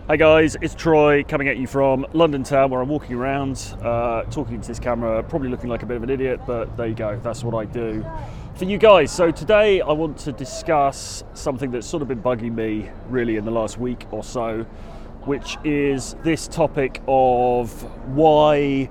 Hey guys, it's Troy coming at you from London town, where I'm walking around, talking into this camera, probably looking like a bit of an idiot, but there you go, that's what I do for you guys. So today I want to discuss something that's sort of been bugging me really in the last week or so, which is this topic of why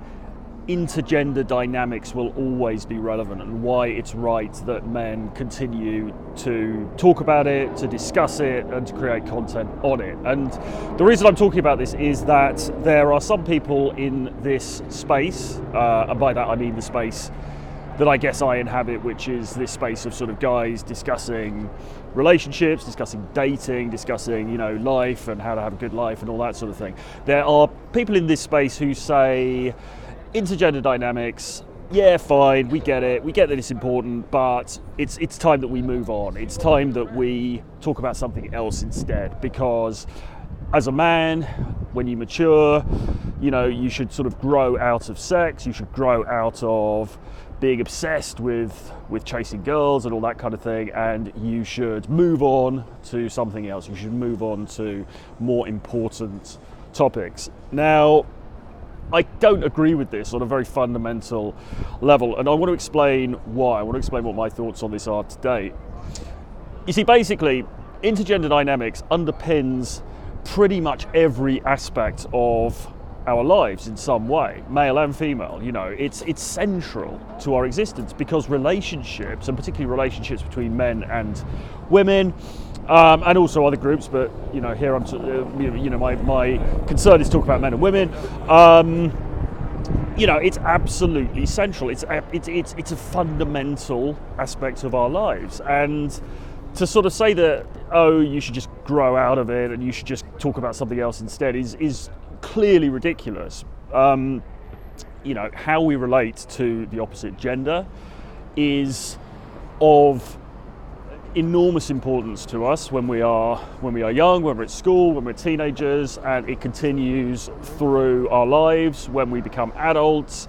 intergender dynamics will always be relevant and why it's right that men continue to talk about it, to discuss it, and to create content on it. And the reason I'm talking about this is that there are some people in this space, and by that I mean the space that I guess I inhabit, which is this space of sort of guys discussing relationships, discussing dating, discussing, life and how to have a good life and all that sort of thing. There are people in this space who say, intergender dynamics, yeah, fine, we get that it's important, but it's time that we move on. It's time that we talk about something else instead, because as a man, when you mature, you should sort of grow out of sex, you should grow out of being obsessed with chasing girls and all that kind of thing, and you should move on to something else. You should move on to more important topics. Now, I don't agree with this on a very fundamental level, and I want to explain why. I want to explain what my thoughts on this are today. You see, basically, intergender dynamics underpins pretty much every aspect of our lives in some way, male and female. It's central to our existence, because relationships, and particularly relationships between men and women, and also other groups, but here I'm, my concern is to talk about men and women. It's absolutely central. It's a fundamental aspect of our lives, and to sort of say that, oh, you should just grow out of it and you should just talk about something else instead is clearly ridiculous. How we relate to the opposite gender is of enormous importance to us when we are young, when we're at school, when we're teenagers, and it continues through our lives when we become adults.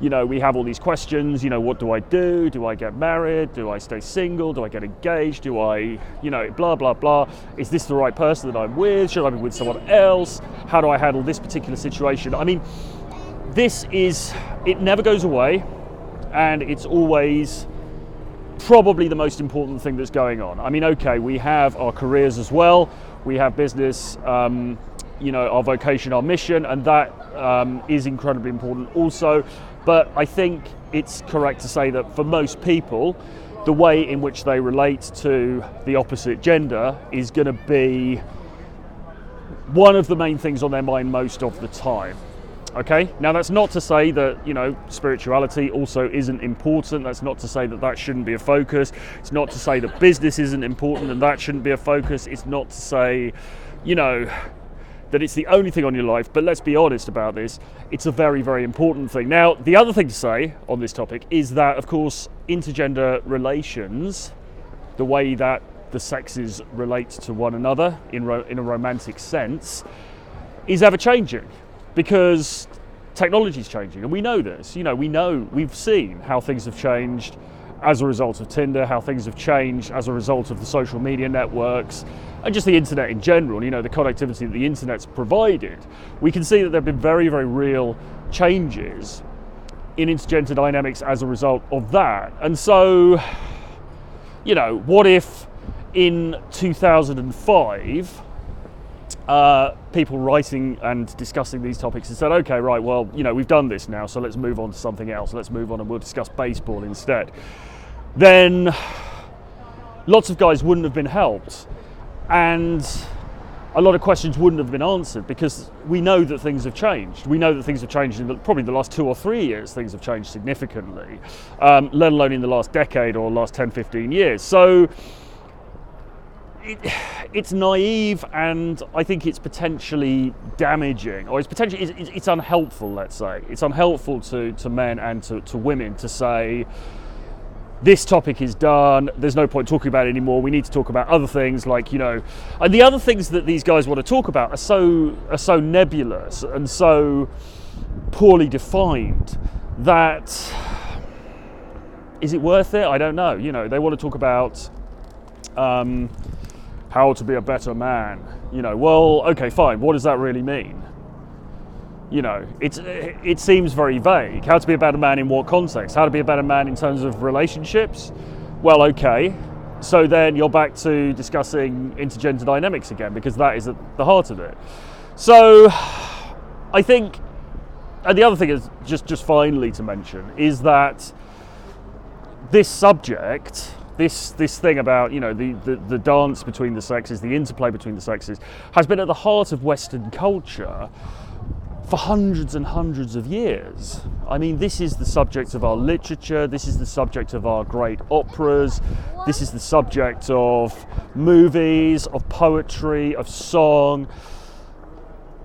We have all these questions, what do I do? Do I get married? Do I stay single? Do I get engaged? Do I, blah, blah, blah. Is this the right person that I'm with? Should I be with someone else? How do I handle this particular situation? I mean, it never goes away, and it's always probably the most important thing that's going on. I mean, okay, we have our careers as well, we have business, our vocation, our mission, and that is incredibly important also. But I think it's correct to say that for most people, the way in which they relate to the opposite gender is going to be one of the main things on their mind most of the time. Okay, now that's not to say that, spirituality also isn't important. That's not to say that that shouldn't be a focus. It's not to say that business isn't important and that shouldn't be a focus. It's not to say, that it's the only thing on your life. But let's be honest about this. It's a very, very important thing. Now, the other thing to say on this topic is that, of course, intergender relations, the way that the sexes relate to one another in a romantic sense, is ever changing. Because technology is changing, and we know this. We've seen how things have changed as a result of Tinder, how things have changed as a result of the social media networks, and just the internet in general, the connectivity that the internet's provided. We can see that there have been very, very real changes in intergender dynamics as a result of that. And so, what if in 2005, people writing and discussing these topics and said, okay, right, well, we've done this now, so let's move on to something else. Let's move on and we'll discuss baseball instead. Then lots of guys wouldn't have been helped, and a lot of questions wouldn't have been answered, because we know that things have changed. We know that things have changed in probably the last 2 or 3 years. Things have changed significantly, let alone in the last decade or last 10, 15 years. So it's naive, and I think it's potentially damaging, or it's unhelpful, let's say. It's unhelpful to men and to women to say, this topic is done, there's no point talking about it anymore, we need to talk about other things, like, and the other things that these guys want to talk about are so nebulous and so poorly defined that, is it worth it? I don't know. They want to talk about how to be a better man. You know, well, okay, fine. What does that really mean? You know, it seems very vague. How to be a better man in what context? How to be a better man in terms of relationships? Well, okay. So then you're back to discussing intergender dynamics again, because that is at the heart of it. So I think, and the other thing is just finally to mention is that this subject, this thing about, you know, the dance between the sexes, the interplay between the sexes, has been at the heart of Western culture for hundreds and hundreds of years. I mean, this is the subject of our literature, this is the subject of our great operas, this is the subject of movies, of poetry, of song,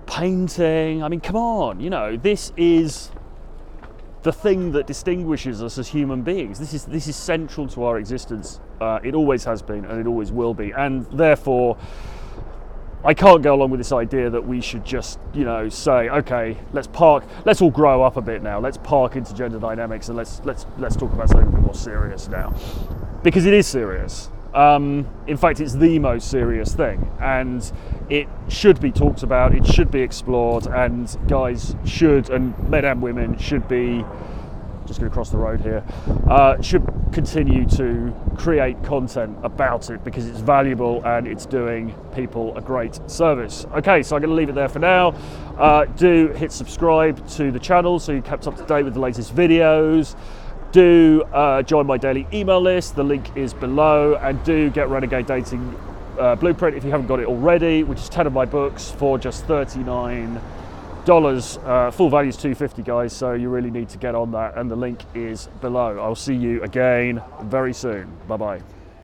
painting. I mean, come on, you know, this is the thing that distinguishes us as human beings. This is central to our existence. It always has been, and it always will be, and therefore I can't go along with this idea that we should just, you know, say, okay, let's all grow up a bit now. Let's park intergender dynamics and let's talk about something a bit more serious now, because it is serious. In fact, it's the most serious thing, and it should be talked about. It should be explored, and guys should, and men and women should be. Just going to cross the road here. Should continue to create content about it, because it's valuable and it's doing people a great service. Okay, so I'm going to leave it there for now. Do hit subscribe to the channel so you're kept up to date with the latest videos. Do join my daily email list. The link is below, and do get Renegade Dating Blueprint if you haven't got it already, which is 10 of my books for just $39. Full value is $250, guys, so you really need to get on that, and the link is below. I'll see you again very soon. Bye bye.